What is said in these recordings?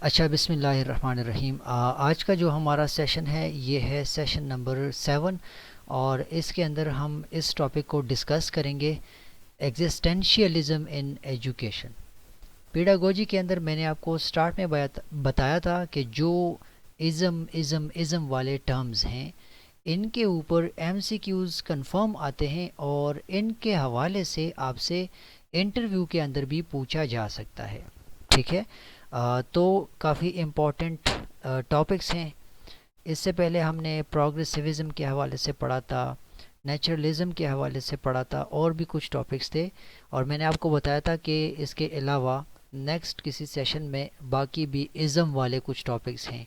अच्छा, बिस्मिल्लाहिर्रहमानिर्रहीम। आज का जो हमारा सेशन है ये है सेशन नंबर 7। और इसके अंदर हम इस टॉपिक को डिस्कस करेंगे, एग्जिस्टेंशियलिज्म इन एजुकेशन। पेडागोजी के अंदर मैंने आपको स्टार्ट में बताया था कि जो इज़म वाले टर्म्स हैं इनके ऊपर एमसीक्यूज़ कंफर्म आते हैं और इनके हवाले से आपसे इंटरव्यू के अंदर भी पूछा जा सकता है। ठीक है। तो काफ़ी इम्पोर्टेंट टॉपिक्स हैं। इससे पहले हमने प्रोग्रेसिविज़म के हवाले से पढ़ा था, नेचुरलिज़म के हवाले से पढ़ा था, और भी कुछ टॉपिक्स थे। और मैंने आपको बताया था कि इसके अलावा नेक्स्ट किसी सेशन में बाकी भी इज़म वाले कुछ टॉपिक्स हैं।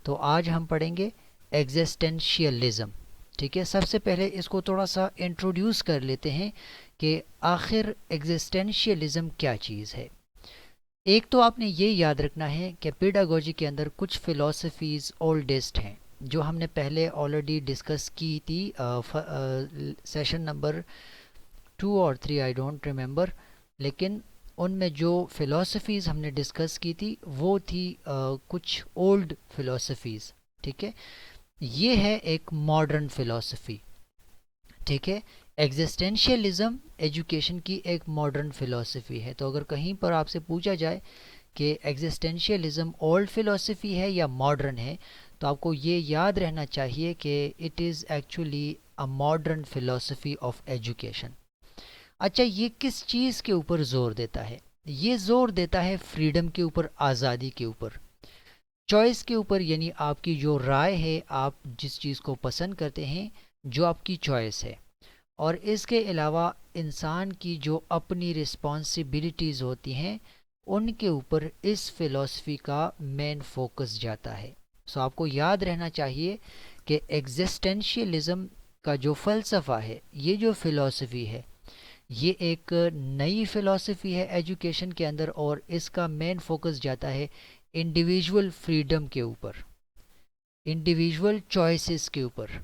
तो आज हम पढ़ेंगे एग्जिस्टेंशियलिज़म। ठीक है। सबसे पहले इसको थोड़ा सा इंट्रोड्यूस कर लेते हैं कि आखिर एग्जिस्टेंशियलिज़म क्या चीज़ है। एक तो आपने ये याद रखना है कि पेडागोजी के अंदर कुछ फ़िलॉसफीज़ ओल्डेस्ट हैं जो हमने पहले ऑलरेडी डिस्कस की थी, सेशन नंबर 2 और 3, आई डोंट रिमेंबर। लेकिन उनमें जो फ़िलॉसफीज़ हमने डिस्कस की थी वो थी कुछ ओल्ड फ़िलॉसफीज़। ठीक है। ये है एक मॉडर्न फ़िलॉसफी। ठीक है। एग्जिस्टेंशियलिज्म एजुकेशन की एक मॉडर्न फ़िलॉसफी है। तो अगर कहीं पर आपसे पूछा जाए कि एग्जिस्टेंशियलिज्म ओल्ड फ़िलॉसफी है या मॉडर्न है, तो आपको ये याद रहना चाहिए कि it is actually a modern philosophy of education. अच्छा, ये किस चीज़ के ऊपर ज़ोर देता है? ये ज़ोर देता है फ्रीडम के ऊपर, आज़ादी के ऊपर, चॉइस के ऊपर। यानी आपकी जो राय है, आप जिस चीज़ को पसंद करते हैं, जो आपकी चॉइस है। और इसके अलावा इंसान की जो अपनी रिस्पॉन्सिबिलिटीज़ होती हैं उनके ऊपर इस फिलॉसफी का मेन फोकस जाता है। सो आपको याद रहना चाहिए कि एग्जिस्टेंशियलिज्म का जो फ़लसफ़ा है, ये जो फ़िलॉसफी है, ये एक नई फ़िलॉसफी है एजुकेशन के अंदर, और इसका मेन फोकस जाता है इंडिविजुअल फ्रीडम के ऊपर, इंडिविजुअल चॉइसेस के ऊपर,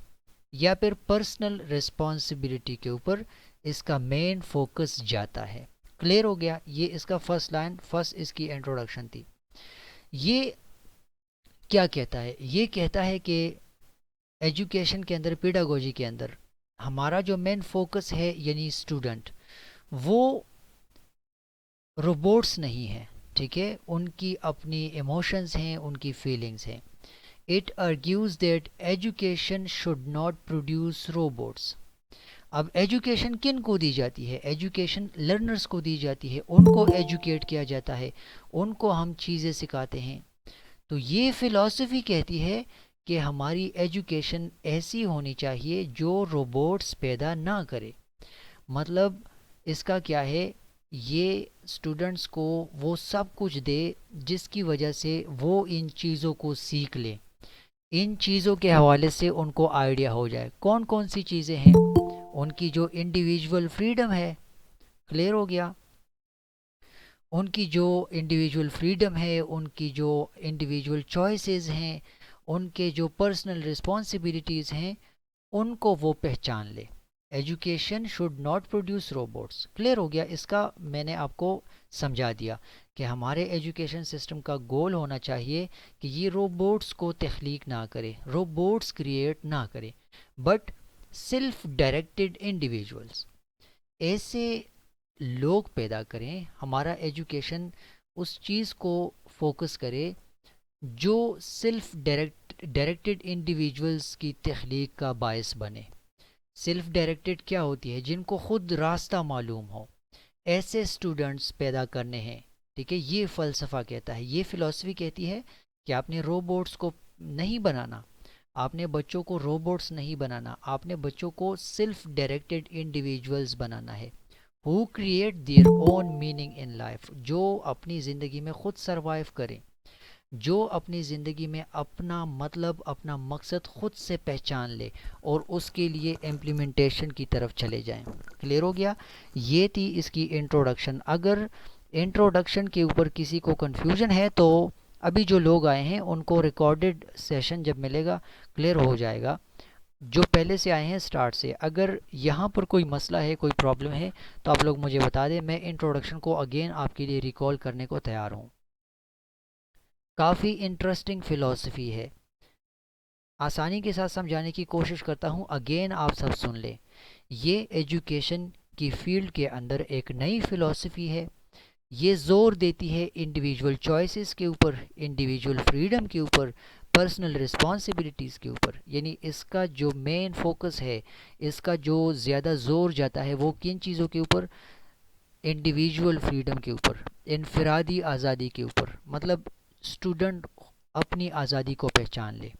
या फिर पर्सनल रिस्पॉन्सिबिलिटी के ऊपर इसका मेन फोकस जाता है। क्लियर हो गया? ये इसका फर्स्ट लाइन, फर्स्ट इसकी इंट्रोडक्शन थी। ये क्या कहता है? ये कहता है कि एजुकेशन के अंदर, पेडागोजी के अंदर हमारा जो मेन फोकस है, यानी स्टूडेंट, वो रोबोट्स नहीं है। ठीक है। उनकी अपनी इमोशंस हैं, उनकी फीलिंग्स हैं। It argues that education should not produce robots. अब एजुकेशन किन को दी जाती है? एजुकेशन लर्नर्स को दी जाती है, उनको एजुकेट किया जाता है, उनको हम चीज़ें सिखाते हैं। तो ये फिलॉसफी कहती है कि हमारी एजुकेशन ऐसी होनी चाहिए जो रोबोट्स पैदा ना करे। मतलब इसका क्या है? ये स्टूडेंट्स को वो सब कुछ दे जिसकी वजह से वो इन चीज़ों को सीख ले, इन चीज़ों के हवाले से उनको आइडिया हो जाए। कौन कौन सी चीज़ें हैं? उनकी जो इंडिविजुअल फ्रीडम है। क्लियर हो गया? उनकी जो इंडिविजुअल फ्रीडम है, उनकी जो इंडिविजुअल चॉइसेस हैं, उनके जो पर्सनल रिस्पॉन्सिबिलिटीज़ हैं, उनको वो पहचान ले। Education should not produce robots. Clear हो गया? इसका मैंने आपको समझा दिया कि हमारे एजुकेशन सिस्टम का गोल होना चाहिए कि ये रोबोट्स को तख्लीक ना करे, रोबोट्स क्रिएट ना करे, बट सेल्फ डायरेक्टेड इंडिविजुअल्स, ऐसे लोग पैदा करें। हमारा एजुकेशन उस चीज़ को फोकस करे जो सेल्फ डायरेक्टेड इंडिविजुअल्स की तख्लीक का बायस बने। सेल्फ डायरेक्टेड क्या होती है? जिनको खुद रास्ता मालूम हो, ऐसे स्टूडेंट्स पैदा करने हैं। ठीक है। ये फ़लसफ़ा कहता है, ये फ़िलॉसफी कहती है कि आपने रोबोट्स को नहीं बनाना, आपने बच्चों को रोबोट्स नहीं बनाना, आपने बच्चों को सेल्फ डायरेक्टेड इंडिविजुअल्स बनाना है, who create their own meaning in life, जो अपनी ज़िंदगी में खुद सरवाइव करें, जो अपनी ज़िंदगी में अपना मतलब, अपना मकसद खुद से पहचान ले और उसके लिए इम्प्लीमेंटेशन की तरफ चले जाएं। क्लियर हो गया? ये थी इसकी इंट्रोडक्शन। अगर इंट्रोडक्शन के ऊपर किसी को कन्फ्यूजन है तो अभी जो लोग आए हैं उनको रिकॉर्डेड सेशन जब मिलेगा क्लियर हो जाएगा। जो पहले से आए हैं स्टार्ट से, अगर यहाँ पर कोई मसला है, कोई प्रॉब्लम है, तो आप लोग मुझे बता दें। मैं इंट्रोडक्शन को अगेन आपके लिए रिकॉल करने को तैयार हूँ। काफ़ी इंटरेस्टिंग फ़िलॉसफी है, आसानी के साथ समझाने की कोशिश करता हूँ, अगेन आप सब सुन लें। ये एजुकेशन की फील्ड के अंदर एक नई फ़िलॉसफी है। ये ज़ोर देती है इंडिविजुअल चॉइसेस के ऊपर, इंडिविजुअल फ्रीडम के ऊपर, पर्सनल रिस्पॉन्सिबिलिटीज़ के ऊपर। यानी इसका जो मेन फोकस है, इसका जो ज़्यादा ज़ोर जाता है वो किन चीज़ों के ऊपर? इंडिविजुअल फ्रीडम के ऊपर, इनफरादी आज़ादी के ऊपर। मतलब स्टूडेंट अपनी आज़ादी को पहचान ले,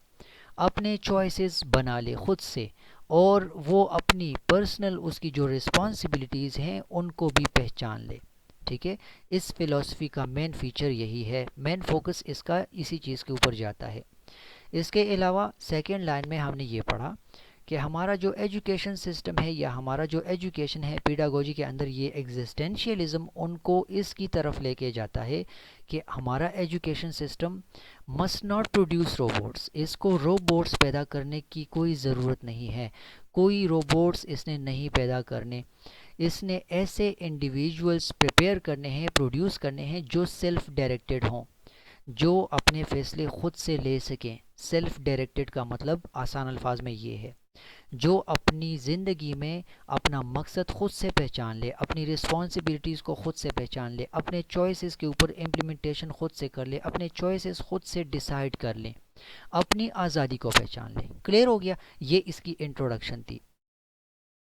अपने चॉइसेस बना ले खुद से, और वो अपनी पर्सनल उसकी जो रिस्पॉन्सिबिलिटीज़ हैं उनको भी पहचान ले। ठीक है, इस फिलॉसफी का मेन फीचर यही है, मेन फोकस इसका इसी चीज़ के ऊपर जाता है। इसके अलावा सेकेंड लाइन में हमने ये पढ़ा कि हमारा जो एजुकेशन सिस्टम है या हमारा जो एजुकेशन है पेडागोजी के अंदर, ये एग्जिस्टेंशियलिज्म उनको इसकी तरफ लेके जाता है कि हमारा education system must not produce robots. इसको रोबोट्स पैदा करने की कोई ज़रूरत नहीं है, कोई रोबोट्स इसने नहीं पैदा करने। इसने ऐसे इंडिविजुअल्स प्रिपेयर करने हैं, प्रोड्यूस करने हैं जो सेल्फ डायरेक्टेड हों, जो अपने फ़ैसले खुद से ले सकें। सेल्फ डायरेक्टेड का मतलब आसान अल्फाज में ये है, जो अपनी ज़िंदगी में अपना मकसद खुद से पहचान ले, अपनी रिस्पॉन्सिबिलिटीज़ को खुद से पहचान ले, अपने चॉइसेस के ऊपर इम्प्लीमेंटेशन खुद से कर ले, अपने चॉइसेस खुद से डिसाइड कर लें, अपनी आज़ादी को पहचान ले। क्लियर हो गया? ये इसकी इंट्रोडक्शन थी।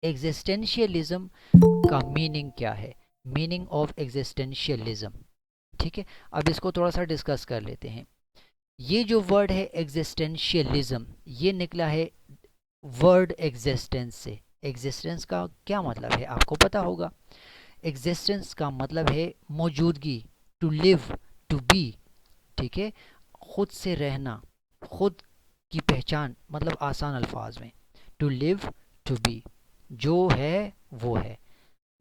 एग्जिस्टेंशियलिज्म का मीनिंग क्या है? Meaning of existentialism. ठीक है, अब इसको थोड़ा सा डिस्कस कर लेते हैं। ये जो वर्ड है एग्जिस्टेंशियलिज्म, ये निकला है वर्ड एग्जिस्टेंस से। एग्जिस्टेंस का क्या मतलब है आपको पता होगा। एग्जिस्टेंस का मतलब है मौजूदगी, टू लिव, टू बी। ठीक है, खुद से रहना, खुद की पहचान, मतलब आसान अल्फाज में टू लिव, टू बी। जो है वो है,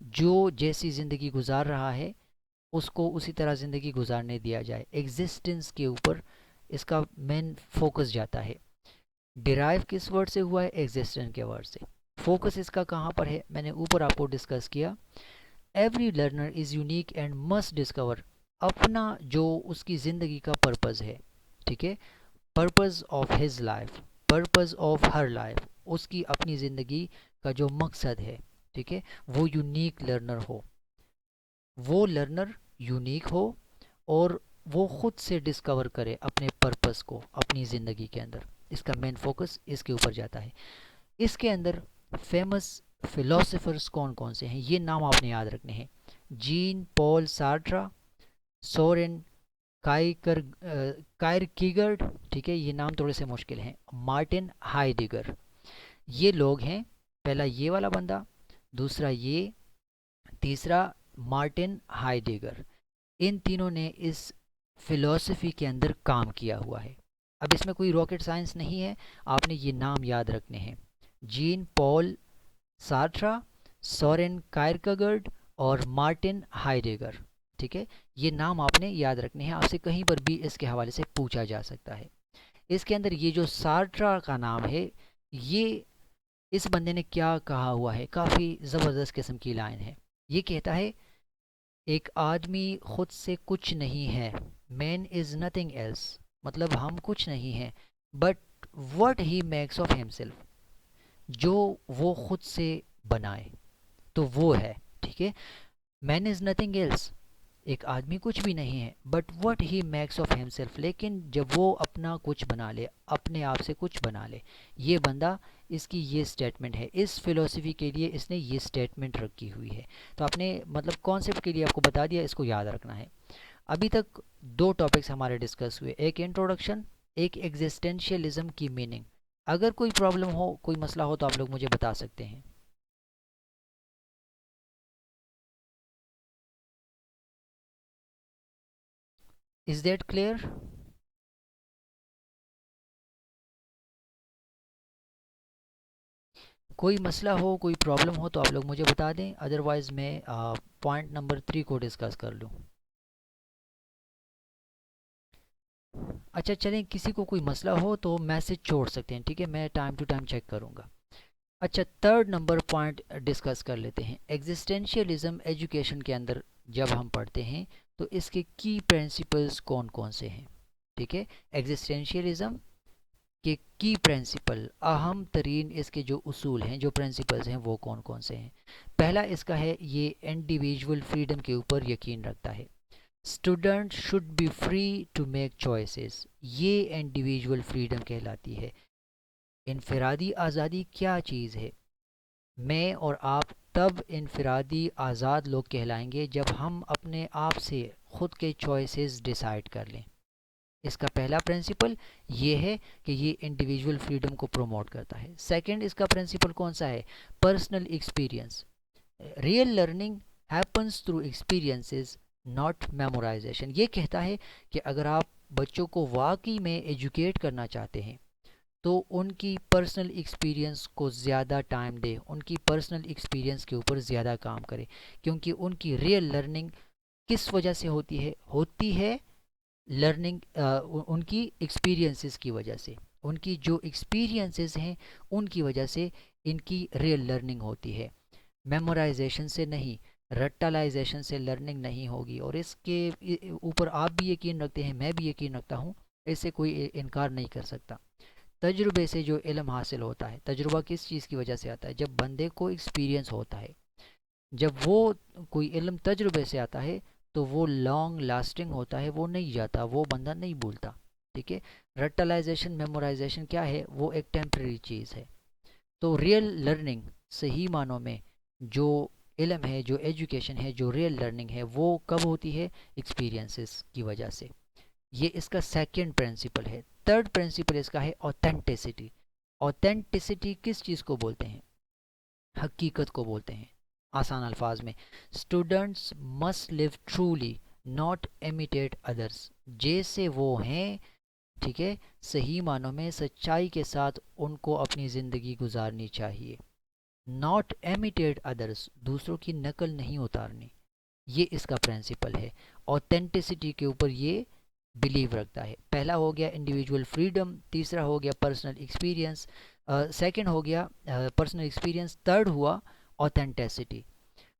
जो जैसी ज़िंदगी गुजार रहा है उसको उसी तरह ज़िंदगी गुजारने दिया जाए। एग्जिस्टेंस के ऊपर इसका मेन फोकस जाता है। डिराइव किस वर्ड से हुआ है? एग्जिस्टेंस के वर्ड से। फोकस इसका कहाँ पर है? मैंने ऊपर आपको डिस्कस किया। Every learner is unique and must discover अपना जो उसकी ज़िंदगी का पर्पज़ है। ठीक है, purpose of his life, purpose of her life, उसकी अपनी ज़िंदगी का जो मकसद है, ठीक है, वो यूनिक लर्नर हो, वो लर्नर यूनिक हो और वो खुद से डिस्कवर करे अपने पर्पस को अपनी ज़िंदगी के अंदर। इसका मेन फोकस इसके ऊपर जाता है। इसके अंदर फेमस फिलोसोफर्स कौन कौन से हैं ये नाम आपने याद रखने हैं। जीन पॉल सार्ट्रा, सोरेन कायरकीगर्ड, ठीक है, ये नाम थोड़े से मुश्किल हैं, मार्टिन हाइडेगर। ये लोग हैं, पहला ये वाला बंदा, दूसरा ये, तीसरा मार्टिन हाइडेगर। इन तीनों ने इस फिलॉसफी के अंदर काम किया हुआ है। अब इसमें कोई रॉकेट साइंस नहीं है, आपने ये नाम याद रखने हैं। जीन पॉल सार्ट्रा, सोरेन कायरकेगर्ड और मार्टिन हाइडेगर। ठीक है, ये नाम आपने याद रखने हैं, आपसे कहीं पर भी इसके हवाले से पूछा जा सकता है। इसके अंदर ये जो सार्ट्रा का नाम है, ये इस बंदे ने क्या कहा हुआ है, काफ़ी ज़बरदस्त किस्म की लाइन है। ये कहता है एक आदमी खुद से कुछ नहीं है, मैन इज़ नथिंग एल्स, मतलब हम कुछ नहीं हैं, but what he makes of himself, जो वो खुद से बनाए तो वो है। ठीक है, मैन इज़ नथिंग एल्स, एक आदमी कुछ भी नहीं है, but what he makes of himself, लेकिन जब वो अपना कुछ बना ले, अपने आप से कुछ बना ले, ये बंदा, इसकी ये स्टेटमेंट है, इस फिलोसफी के लिए इसने ये स्टेटमेंट रखी हुई है। तो आपने मतलब कॉन्सेप्ट के लिए आपको बता दिया, इसको याद रखना है। अभी तक दो टॉपिक्स हमारे डिस्कस हुए, एक इंट्रोडक्शन, एक एग्जिस्टेंशियलिज्म की मीनिंग। अगर कोई प्रॉब्लम हो, कोई मसला हो तो आप लोग मुझे बता सकते हैं। Is that clear? कोई मसला हो, कोई प्रॉब्लम हो तो आप लोग मुझे बता दें, अदरवाइज़ मैं पॉइंट नंबर 3 को डिस्कस कर लूँ। अच्छा चलें, किसी को कोई मसला हो तो मैसेज छोड़ सकते हैं, ठीक है, मैं टाइम टू टाइम चेक करूँगा। अच्छा, थर्ड नंबर पॉइंट डिस्कस कर लेते हैं। एग्जिस्टेंशियलिज्म एजुकेशन के अंदर जब हम पढ़ते हैं तो इसके की प्रिंसिपल्स कौन कौन से हैं? ठीक है, एग्जिस्टेंशियलिज्म के की प्रिंसिपल, अहम तरीन इसके जो उसूल हैं, जो प्रिंसिपल्स हैं, वो कौन कौन से हैं। पहला इसका है, ये इंडिविजुअल फ्रीडम के ऊपर यकीन रखता है। Student should be free to make choices, ये इंडिविजुअल फ्रीडम कहलाती है। इनफरादी आज़ादी क्या चीज़ है? मैं और आप तब इनफरादी आज़ाद लोग कहलाएंगे जब हम अपने आप से ख़ुद के चॉइसेस डिसाइड कर लें। इसका पहला प्रिंसिपल ये है कि ये इंडिविजुअल फ्रीडम को प्रमोट करता है। सेकंड इसका प्रिंसिपल कौन सा है? Personal experience. Real learning happens through experiences not memorisation. ये कहता है कि अगर आप बच्चों को वाकई में एजुकेट करना चाहते हैं तो उनकी पर्सनल एक्सपीरियंस को ज़्यादा टाइम दें, उनकी पर्सनल एक्सपीरियंस के ऊपर ज़्यादा काम करें, क्योंकि उनकी रियल लर्निंग किस वजह से होती है लर्निंग उनकी एक्सपीरियंसेस की वजह से। उनकी जो एक्सपीरियंसेस हैं उनकी वजह से इनकी रियल लर्निंग होती है, मेमोराइजेशन से नहीं, रट्टालाइजेशन से लर्निंग नहीं होगी। और इसके ऊपर आप भी यकीन रखते हैं, मैं भी यकीन रखता हूँ, इससे कोई इनकार नहीं कर सकता। तजुर्बे से जो इल्म हासिल होता है, तजुर्बा किस चीज़ की वजह से आता है? जब बंदे को एक्सपीरियंस होता है, जब वो कोई इल्म तजुर्बे से आता है तो वो लॉन्ग लास्टिंग होता है, वो नहीं जाता, वो बंदा नहीं भूलता। ठीक है, रटलाइजेशन मेमोराइजेशन क्या है? वो एक टेम्प्रेरी चीज़ है। तो रियल लर्निंग सही मानों में जो इल्म है, जो एजुकेशन है, जो रियल लर्निंग है, वो कब होती है? एक्सपीरियंसेस की वजह से। ये इसका सेकंड प्रिंसिपल है। थर्ड प्रिंसिपल इसका है ऑथेंटिसिटी। ऑथेंटिसिटी किस चीज़ को बोलते हैं? हकीकत को बोलते हैं। आसान अल्फाज में, students must live truly not imitate others. जैसे वो हैं, ठीक है, सही मानों में सच्चाई के साथ उनको अपनी ज़िंदगी गुजारनी चाहिए। नॉट इमिटेट अदर्स, दूसरों की नकल नहीं उतारनी, ये इसका प्रिंसिपल है। ऑथेंटिसिटी के ऊपर ये बिलीव रखता है। पहला हो गया इंडिविजुअल फ्रीडम, तीसरा हो गया पर्सनल एक्सपीरियंस, सेकंड हो गया पर्सनल एक्सपीरियंस, थर्ड हुआ ऑथेंटिसिटी।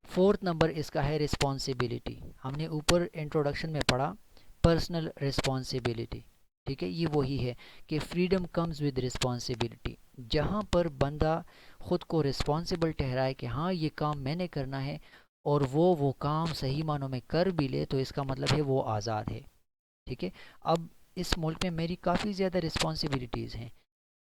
फोर्थ नंबर इसका है रिस्पॉन्सिबिलिटी। हमने ऊपर इंट्रोडक्शन में पढ़ा पर्सनल रिस्पॉन्सिबिलिटी। ठीक है, ये वही है कि फ्रीडम कम्स विद रिस्पॉन्सिबिलिटी। जहाँ पर बंदा ख़ुद को रिस्पॉन्सिबल ठहराए कि हाँ ये काम मैंने करना है, और वो काम सही मानों में कर भी ले, तो इसका मतलब है वो आज़ाद है। ठीक है, अब इस मुल्क में मेरी काफ़ी ज़्यादा रिस्पॉन्सिबिलिटीज़ हैं,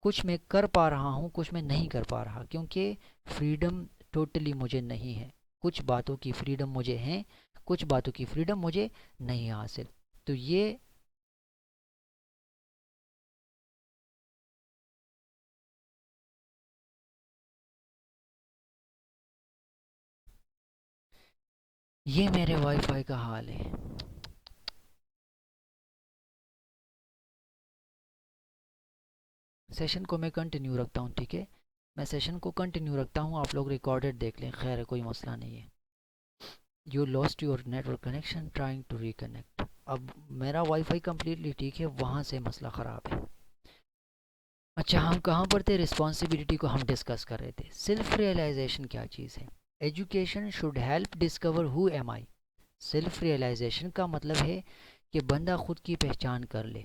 कुछ मैं कर पा रहा हूँ, कुछ मैं नहीं कर पा रहा, क्योंकि फ्रीडम टोटली मुझे नहीं है। कुछ बातों की फ्रीडम मुझे है, कुछ बातों की फ्रीडम मुझे नहीं हासिल। तो ये मेरे वाईफाई का हाल है। सेशन को मैं कंटिन्यू रखता हूँ, ठीक है, मैं सेशन को कंटिन्यू रखता हूँ, आप लोग रिकॉर्डेड देख लें, खैर है, कोई मसला नहीं है। You lost your network connection trying to reconnect. अब मेरा वाईफाई कम्प्लीटली ठीक है, वहाँ से मसला ख़राब है। अच्छा, हम कहाँ पर थे? रिस्पॉन्सिबिलिटी को हम डिस्कस कर रहे थे। सेल्फ रियलाइजेशन क्या चीज़ है? Education should help discover who am I. Self realization का मतलब है कि बंदा खुद की पहचान कर ले,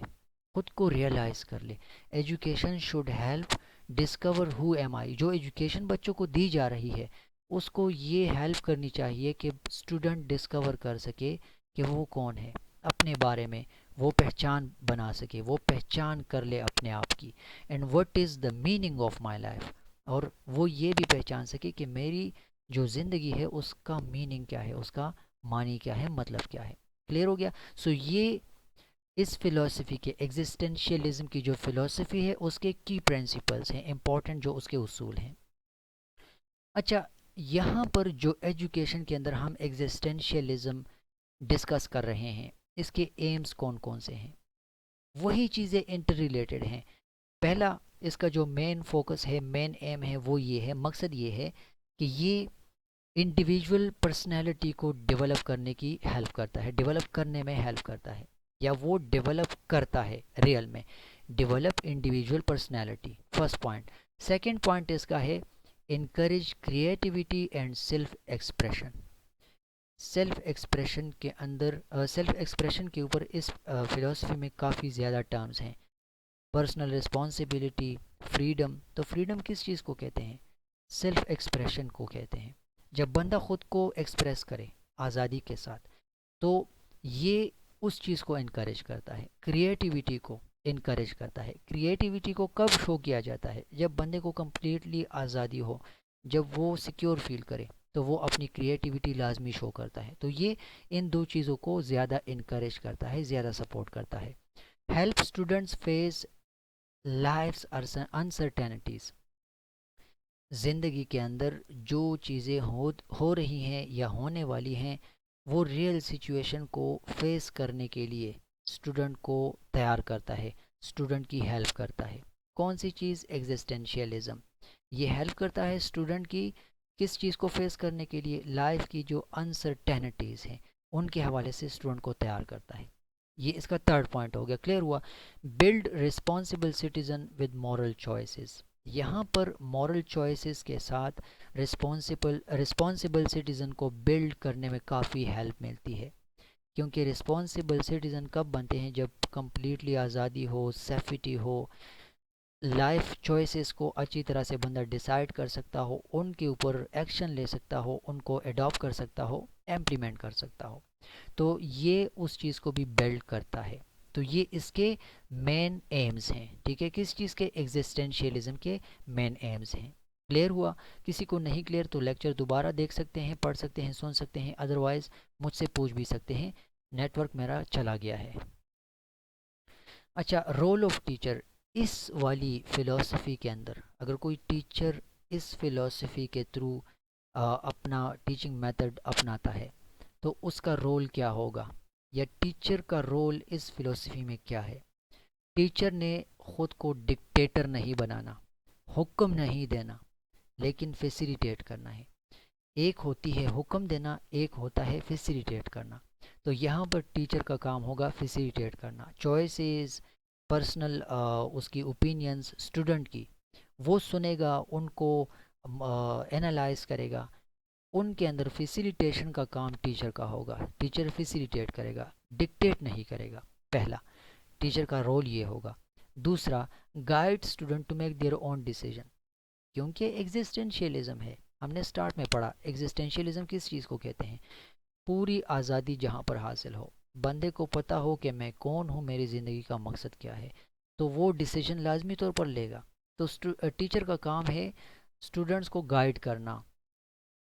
खुद को रियलाइज़ कर ले। Education should help discover who am I. जो एजुकेशन बच्चों को दी जा रही है उसको ये हेल्प करनी चाहिए कि स्टूडेंट डिस्कवर कर सके कि वो कौन है, अपने बारे में वो पहचान बना सके, वो पहचान कर ले अपने आप की। And what is the meaning of my life, और वो ये भी पहचान सके कि मेरी जो ज़िंदगी है उसका मीनिंग क्या है, उसका मानी क्या है, मतलब क्या है। क्लियर हो गया? सो ये इस फ़िलासफ़ी के, एग्जिस्टेंशियलिज्म की जो फ़िलासफ़ी है उसके की प्रिंसिपल्स हैं, इंपॉर्टेंट जो उसके उसूल हैं। अच्छा, यहाँ पर जो एजुकेशन के अंदर हम एग्जिस्टेंशियलिज्म डिस्कस कर रहे हैं, इसके एम्स कौन कौन से हैं? वही चीज़ें इंटर रिलेटेड हैं। पहला इसका जो मेन फोकस है, मेन एम है, वो ये है, मकसद ये है कि ये इंडिविजुअल पर्सनैलिटी को डेवलप करने की हेल्प करता है, डेवलप करने में हेल्प करता है, या वो डेवलप करता है रियल में। Develop individual personality, first point. Second point इसका है encourage creativity and self expression. Self expression के अंदर सेल्फ एक्सप्रेशन के ऊपर इस फिलॉसफी में काफ़ी ज़्यादा टर्म्स हैं। Personal responsibility, freedom. तो फ्रीडम किस चीज़ को कहते हैं? सेल्फ एक्सप्रेशन को कहते हैं। जब बंदा खुद को एक्सप्रेस करे आज़ादी के साथ, तो ये उस चीज़ को इनकरेज करता है, क्रिएटिविटी को इनकरेज करता है। क्रिएटिविटी को कब शो किया जाता है? जब बंदे को कम्प्लीटली आज़ादी हो, जब वो सिक्योर फील करे, तो वो अपनी क्रिएटिविटी लाजमी शो करता है। तो ये इन दो चीज़ों को ज़्यादा इनकरेज करता है, ज़्यादा सपोर्ट करता है। Help students face life's uncertainties. ज़िंदगी के अंदर जो चीज़ें हो रही हैं या होने वाली हैं, वो रियल सिचुएशन को फेस करने के लिए स्टूडेंट को तैयार करता है, स्टूडेंट की हेल्प करता है। कौन सी चीज़? एग्जिस्टेंशियलिज्म। ये हेल्प करता है स्टूडेंट की किस चीज़ को फेस करने के लिए? लाइफ की जो अनसर्टेनिटीज़ हैं उनके हवाले से स्टूडेंट को तैयार करता है। ये इसका थर्ड पॉइंट हो गया। क्लियर हुआ? Build responsible citizen with moral choices. यहाँ पर मॉरल चॉइसेस के साथ रिस्पॉन्सिबल सिटीज़न को बिल्ड करने में काफ़ी हेल्प मिलती है। क्योंकि रिस्पॉन्सिबल सिटीज़न कब बनते हैं? जब कम्प्लीटली आज़ादी हो, सेफ्टी हो, लाइफ चॉइसेस को अच्छी तरह से बंदा डिसाइड कर सकता हो, उनके ऊपर एक्शन ले सकता हो, उनको अडॉप्ट कर सकता हो, इम्प्लीमेंट कर सकता हो। तो ये उस चीज़ को भी बिल्ड करता है। तो ये इसके मेन एम्स हैं। ठीक है, किस चीज़ के? एग्जिस्टेंशियलिज्म के मेन एम्स हैं। क्लियर हुआ? किसी को नहीं क्लियर तो लेक्चर दोबारा देख सकते हैं, पढ़ सकते हैं, सुन सकते हैं, अदरवाइज़ मुझसे पूछ भी सकते हैं। नेटवर्क मेरा चला गया है। अच्छा, रोल ऑफ टीचर। इस वाली फ़िलॉसफ़ी के अंदर अगर कोई टीचर इस फ़िलॉसफ़ी के थ्रू अपना टीचिंग मेथड अपनाता है, तो उसका रोल क्या होगा, या टीचर का रोल इस फ़िलॉसफ़ी में क्या है? टीचर ने ख़ुद को डिक्टेटर नहीं बनाना, हुक्म नहीं देना, लेकिन फैसिलिटेट करना है। एक होती है हुक्म देना, एक होता है फैसिलिटेट करना। तो यहाँ पर टीचर का काम होगा फैसिलिटेट करना। चॉइसेस, पर्सनल उसकी ओपिनियंस स्टूडेंट की वो सुनेगा, उनको एनालाइज करेगा, उनके अंदर फैसिलिटेशन का काम टीचर का होगा। टीचर फैसिलिटेट करेगा, डिक्टेट नहीं करेगा। पहला, टीचर का रोल ये होगा। दूसरा, guide student to make their own decision. क्योंकि एग्जिस्टेंशियलिज्म है, हमने स्टार्ट में पढ़ा एग्जिस्टेंशियलिज्म किस चीज़ को कहते हैं? पूरी आज़ादी जहाँ पर हासिल हो, बंदे को पता हो कि मैं कौन हूँ, मेरी ज़िंदगी का मकसद क्या है, तो वो डिसीजन लाजमी तौर पर लेगा। तो टीचर का काम है स्टूडेंट्स को गाइड करना,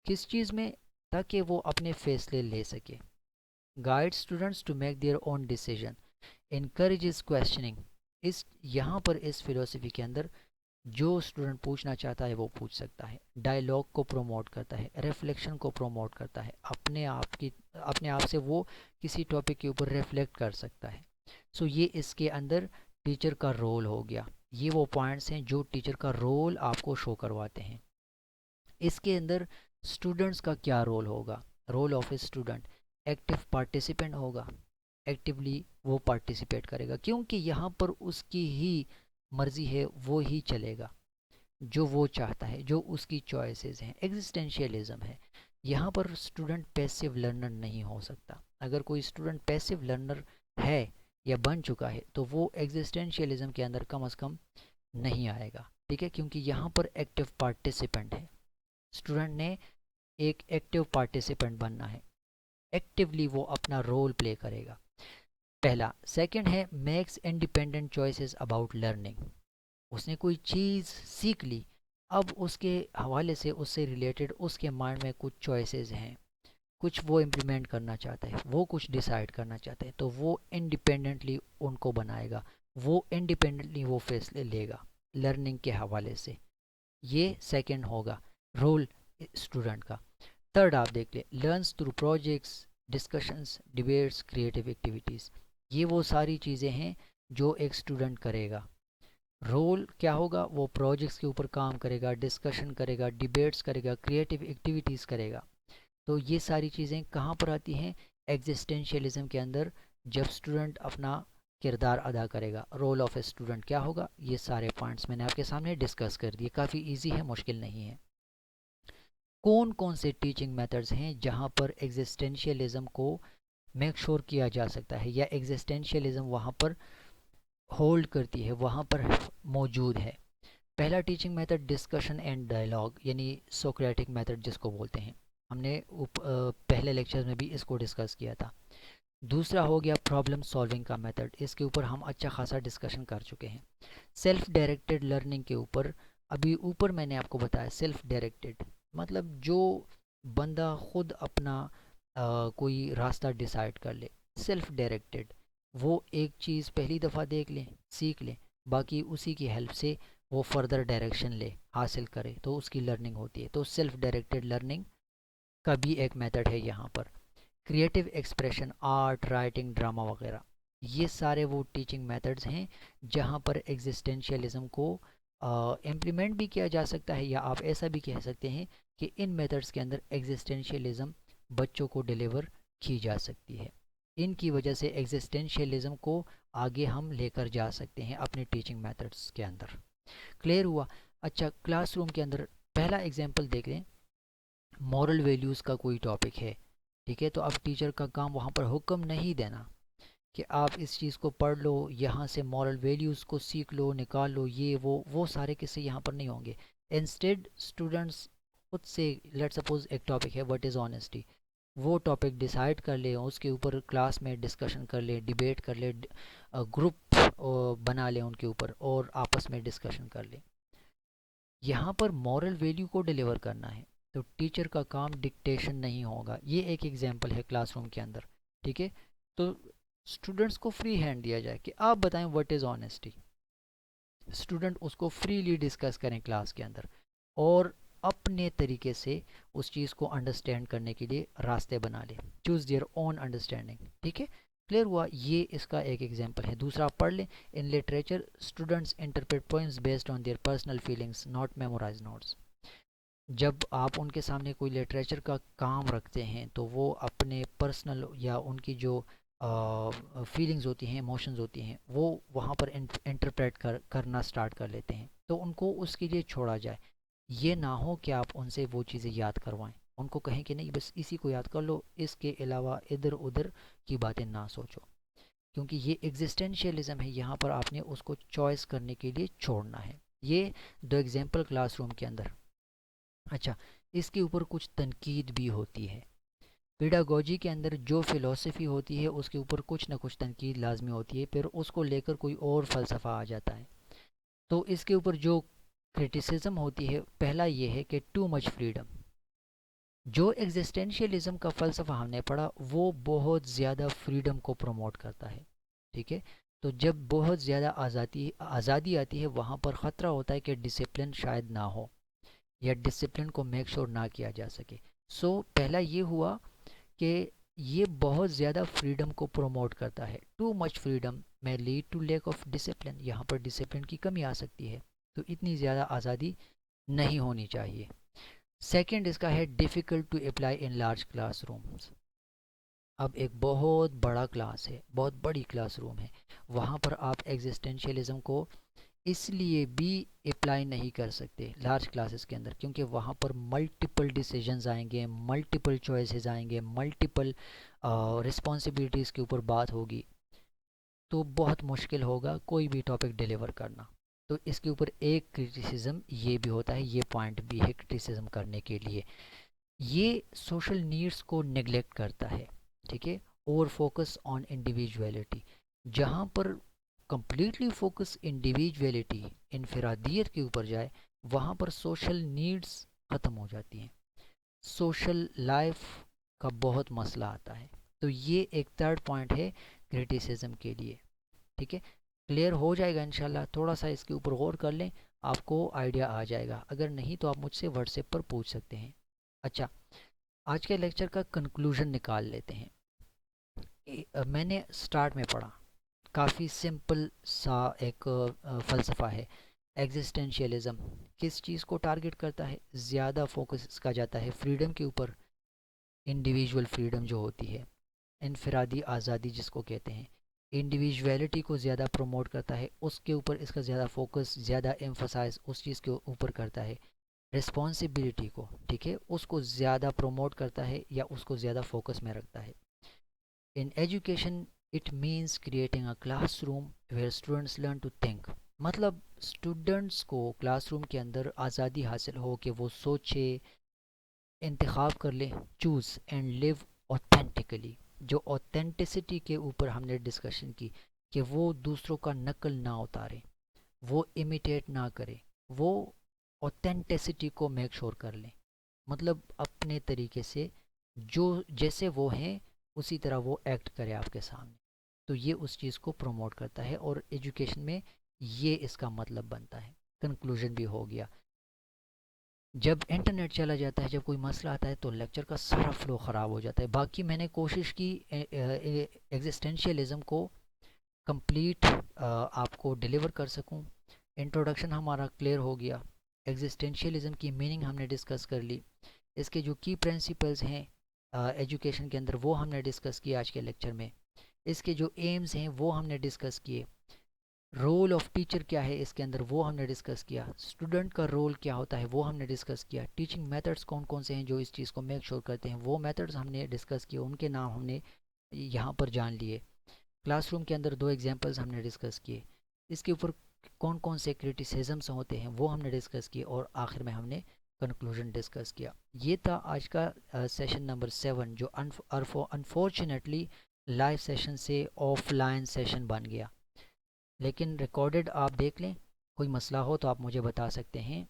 किस चीज़ में? ताकि वो अपने फैसले ले सके। Guide students to make their own decision, encourages questioning. इस यहाँ पर इस फिलोसफी के अंदर जो स्टूडेंट पूछना चाहता है वो पूछ सकता है। डायलॉग को प्रोमोट करता है, रिफ्लेक्शन को प्रोमोट करता है, अपने आप से वो किसी टॉपिक के ऊपर रिफ्लेक्ट कर सकता है। सो ये इसके अंदर टीचर का रोल हो गया। ये वो पॉइंट्स हैं जो टीचर का रोल आपको शो करवाते हैं। इसके अंदर स्टूडेंट्स का क्या रोल होगा? Role of a student active participant होगा। एक्टिवली वो पार्टिसिपेट करेगा, क्योंकि यहाँ पर उसकी ही मर्ज़ी है, वो ही चलेगा जो वो चाहता है, जो उसकी चॉइसेस हैं। एग्जिस्टेंशियलिज्म है। यहाँ पर स्टूडेंट पैसिव लर्नर नहीं हो सकता। अगर कोई स्टूडेंट पैसिव लर्नर है या बन चुका है, तो वो एग्जिस्टेंशियलिज्म के अंदर कम अज़ कम नहीं आएगा। ठीक है, क्योंकि यहाँ पर एक्टिव पार्टिसिपेंट है। स्टूडेंट ने एक एक्टिव पार्टिसिपेंट बनना है, एक्टिवली वो अपना रोल प्ले करेगा। पहला। सेकंड है makes independent choices about learning. उसने कोई चीज़ सीख ली, अब उसके हवाले से उससे रिलेटेड उसके माइंड में कुछ चॉइसेस हैं, कुछ वो इम्प्लीमेंट करना चाहता है, वो कुछ डिसाइड करना चाहता है, तो वो इंडिपेंडेंटली उनको बनाएगा, वो इंडिपेंडेंटली वो फैसले लेगा लर्निंग के हवाले से। ये सेकंड होगा रोल स्टूडेंट का। थर्ड आप देख ले, learns through projects, discussions, debates, creative activities. ये वो सारी चीज़ें हैं जो एक स्टूडेंट करेगा। रोल क्या होगा? वो प्रोजेक्ट्स के ऊपर काम करेगा, डिस्कशन करेगा, डिबेट्स करेगा, क्रिएटिव एक्टिविटीज़ करेगा। तो ये सारी चीज़ें कहाँ पर आती हैं? एग्जिस्टेंशियलिज्म के अंदर। जब स्टूडेंट अपना किरदार अदा करेगा, रोल ऑफ ए स्टूडेंट क्या होगा? ये सारे पॉइंट्स मैंने आपके सामने डिस्कस कर दिए। काफ़ी इजी है, मुश्किल नहीं है। कौन कौन से टीचिंग मेथड्स हैं जहाँ पर एग्जिस्टेंशियलिज्म को मेक श्योर किया जा सकता है या एग्जिस्टेंशियलिज्म वहाँ पर होल्ड करती है, वहाँ पर मौजूद है। पहला teaching method discussion and dialogue यानी सोक्रेटिक मेथड जिसको बोलते हैं, हमने पहले लेक्चर में भी इसको डिस्कस किया था। दूसरा हो गया प्रॉब्लम सॉल्विंग का मेथड, इसके ऊपर हम अच्छा खासा डिस्कशन कर चुके हैं। सेल्फ डायरेक्टेड लर्निंग के ऊपर अभी ऊपर मैंने आपको बताया, सेल्फ डायरेक्टेड मतलब जो बंदा खुद अपना कोई रास्ता डिसाइड कर ले। सेल्फ डायरेक्टेड वो एक चीज़ पहली दफ़ा देख लें, सीख लें, बाकी उसी की हेल्प से वो फर्दर डायरेक्शन ले, हासिल करे, तो उसकी लर्निंग होती है। तो सेल्फ डायरेक्टेड लर्निंग का भी एक मेथड है यहाँ पर। Creative expression, art, writing, drama वगैरह, ये सारे वो टीचिंग मेथड्स हैं जहाँ पर एग्जिस्टेंशियलिज्म को इम्प्लीमेंट भी किया जा सकता है, या आप ऐसा भी कह सकते हैं कि इन मेथड्स के अंदर एग्जिस्टेंशियलिज्म बच्चों को डिलीवर की जा सकती है। इनकी वजह से एग्जिस्टेंशियलिज्म को आगे हम लेकर जा सकते हैं अपने टीचिंग मेथड्स के अंदर। क्लियर हुआ? अच्छा, क्लासरूम के अंदर पहला एग्जांपल देख लें। मॉरल वैल्यूज़ का कोई टॉपिक है, ठीक है, तो अब टीचर का काम वहाँ पर हुक्म नहीं देना कि आप इस चीज़ को पढ़ लो, यहाँ से मॉरल वैल्यूज़ को सीख लो, निकाल लो, ये वो सारे किस्से यहाँ पर नहीं होंगे। इंस्टेड स्टूडेंट्स खुद से, लेट सपोज एक टॉपिक है व्हाट इज़ ऑनेस्टी, वो टॉपिक डिसाइड कर ले, उसके ऊपर क्लास में डिस्कशन कर ले, डिबेट कर ले, ग्रुप बना ले उनके ऊपर और आपस में डिस्कशन कर ले। यहाँ पर मॉरल वैल्यू को डिलीवर करना है, तो टीचर का काम डिक्टेशन नहीं होगा। ये एक एग्जांपल है क्लासरूम के अंदर, ठीक है। तो स्टूडेंट्स को फ्री हैंड दिया जाए कि आप बताएं व्हाट इज़ ऑनेस्टी, स्टूडेंट उसको फ्रीली डिस्कस करें क्लास के अंदर और अपने तरीके से उस चीज़ को अंडरस्टैंड करने के लिए रास्ते बना ले, चूज़ देयर ओन अंडरस्टैंडिंग, ठीक है। क्लियर हुआ? ये इसका एक एग्जांपल है। दूसरा आप पढ़ लें, in literature students interpret poems based on their personal feelings not memorize notes. जब आप उनके सामने कोई लिटरेचर का काम रखते हैं तो वो अपने पर्सनल या उनकी जो फीलिंग्स होती हैं, इमोशंस होती हैं, वो वहाँ पर इंटरप्रेट करना स्टार्ट कर लेते हैं, तो उनको उसके लिए छोड़ा जाए। ये ना हो कि आप उनसे वो चीज़ें याद करवाएं, उनको कहें कि नहीं बस इसी को याद कर लो, इसके अलावा इधर उधर की बातें ना सोचो, क्योंकि ये एग्जिस्टेंशियलिज्म है। यहाँ पर आपने उसको चॉइस करने के लिए छोड़ना है। ये दो एग्जाम्पल क्लासरूम के अंदर। अच्छा, इसके ऊपर कुछ तनकीद भी होती है। पेडागोजी के अंदर जो फ़िलॉसफ़ी होती है उसके ऊपर कुछ ना कुछ तनकीद लाजमी होती है, फिर उसको लेकर कोई और फ़लसफ़ा आ जाता है। तो इसके ऊपर जो क्रिटिसिज्म होती है, पहला ये है कि टू मच फ्रीडम। जो एग्जिस्टेंशियलिज्म का फ़लसफ़ा हमने पढ़ा वो बहुत ज़्यादा फ्रीडम को प्रमोट करता है, ठीक है। तो जब बहुत ज़्यादा आज़ादी आती है, वहाँ पर ख़तरा होता है कि डिसिप्लिन शायद ना हो या डिसिप्लिन को मेक श्योर ना किया जा सके। सो पहला ये हुआ कि ये बहुत ज़्यादा फ्रीडम को प्रमोट करता है। Too much freedom may lead to lack of discipline, यहाँ पर डिसिप्लिन की कमी आ सकती है, तो इतनी ज़्यादा आज़ादी नहीं होनी चाहिए। सेकंड इसका है difficult to apply in large classrooms. अब एक बहुत बड़ा क्लास है, बहुत बड़ी क्लासरूम है, वहाँ पर आप एग्जिस्टेंशियलिज्म को इसलिए भी अप्लाई नहीं कर सकते लार्ज क्लासेस के अंदर, क्योंकि वहाँ पर मल्टीपल डिसीजंस आएंगे, मल्टीपल चॉइसेस आएंगे, मल्टीपल रिस्पॉन्सिबिलिटीज़ के ऊपर बात होगी, तो बहुत मुश्किल होगा कोई भी टॉपिक डिलीवर करना। तो इसके ऊपर एक क्रिटिसिज्म ये भी होता है, ये पॉइंट भी है क्रिटिसिज्म करने के लिए। ये सोशल नीड्स को नेग्लेक्ट करता है, ठीक है। और फोकस ऑन इंडिविजुअलिटी, जहाँ पर कंप्लीटली फोकस इंडिविजुअलिटी, इनफरादियत के ऊपर जाए, वहाँ पर सोशल नीड्स ख़त्म हो जाती हैं, सोशल लाइफ का बहुत मसला आता है। तो ये एक थर्ड पॉइंट है क्रिटिसिज्म के लिए, ठीक है। क्लियर हो जाएगा इंशाल्लाह, थोड़ा सा इसके ऊपर गौर कर लें, आपको आइडिया आ जाएगा। अगर नहीं तो आप मुझसे व्हाट्सएप पर पूछ सकते हैं। अच्छा, आज के लेक्चर का कंक्लूजन निकाल लेते हैं। मैंने स्टार्ट में पढ़ा, काफ़ी सिंपल सा एक फ़लसफ़ा है। एग्जिस्टेंशियलिज्म किस चीज़ को टारगेट करता है? ज़्यादा फोकस इसका जाता है फ्रीडम के ऊपर, इंडिविजुअल फ्रीडम जो होती है, इनफरादी आज़ादी जिसको कहते हैं, इंडिविजुअलिटी को ज़्यादा प्रमोट करता है, उसके ऊपर इसका ज़्यादा फोकस, ज़्यादा एम्फसाइज उस चीज़ के ऊपर करता है। रिस्पॉन्सिबिलिटी को, ठीक है, उसको ज़्यादा प्रमोट करता है या उसको ज़्यादा फोकस में रखता है। In education it means creating a classroom where students learn to think. मतलब स्टूडेंट्स को क्लासरूम के अंदर आज़ादी हासिल हो कि वो सोचे, इंतखाब कर ले, चूज़ एंड लिव ऑथेंटिकली। जो ऑथेंटिसिटी के ऊपर हमने डिस्कशन की कि वो दूसरों का नकल ना उतारे, वो इमिटेट ना करे, वो ऑथेंटिसिटी को मेक श्योर कर लें। मतलब अपने तरीके से जो जैसे वो हैं उसी तरह वो एक्ट करे आपके सामने। तो ये उस चीज़ को प्रमोट करता है और एजुकेशन में ये इसका मतलब बनता है। कंक्लूजन भी हो गया। जब इंटरनेट चला जाता है, जब कोई मसला आता है तो लेक्चर का सारा फ्लो ख़राब हो जाता है। बाकी मैंने कोशिश की एग्जिस्टेंशियलिज़म को कंप्लीट आपको डिलीवर कर सकूं। इंट्रोडक्शन हमारा क्लियर हो गया, एग्जिस्टेंशियलिज़म की मीनिंग हमने डिस्कस कर ली, इसके जो की प्रिंसिपल्स हैं एजुकेशन के अंदर वो हमने डिस्कस किया आज के लेक्चर में, इसके जो एम्स हैं वो हमने डिस्कस किए, रोल ऑफ टीचर क्या है इसके अंदर वो हमने डिस्कस किया, स्टूडेंट का रोल क्या होता है वो हमने डिस्कस किया, टीचिंग मेथड्स कौन कौन से हैं जो इस चीज़ को मेक श्योर करते हैं वो मेथड्स हमने डिस्कस किए, उनके नाम हमने यहाँ पर जान लिए। क्लासरूम के अंदर 2 एग्जांपल्स हमने डिस्कस किए, इसके ऊपर कौन कौन से क्रिटिसिज्म्स होते हैं वो हमने डिस्कस किए, और आखिर में हमने कंक्लूजन डिस्कस किया। ये था आज का सेशन नंबर 7 जो अनफॉर्चुनेटली लाइव सेशन से ऑफलाइन सेशन बन गया। लेकिन रिकॉर्डेड आप देख लें, कोई मसला हो तो आप मुझे बता सकते हैं।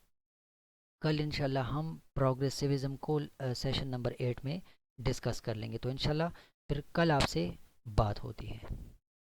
कल इंशाल्लाह हम प्रोग्रेसिविज़म को सेशन नंबर 8 में डिस्कस कर लेंगे। तो इंशाल्लाह फिर कल आपसे बात होती है।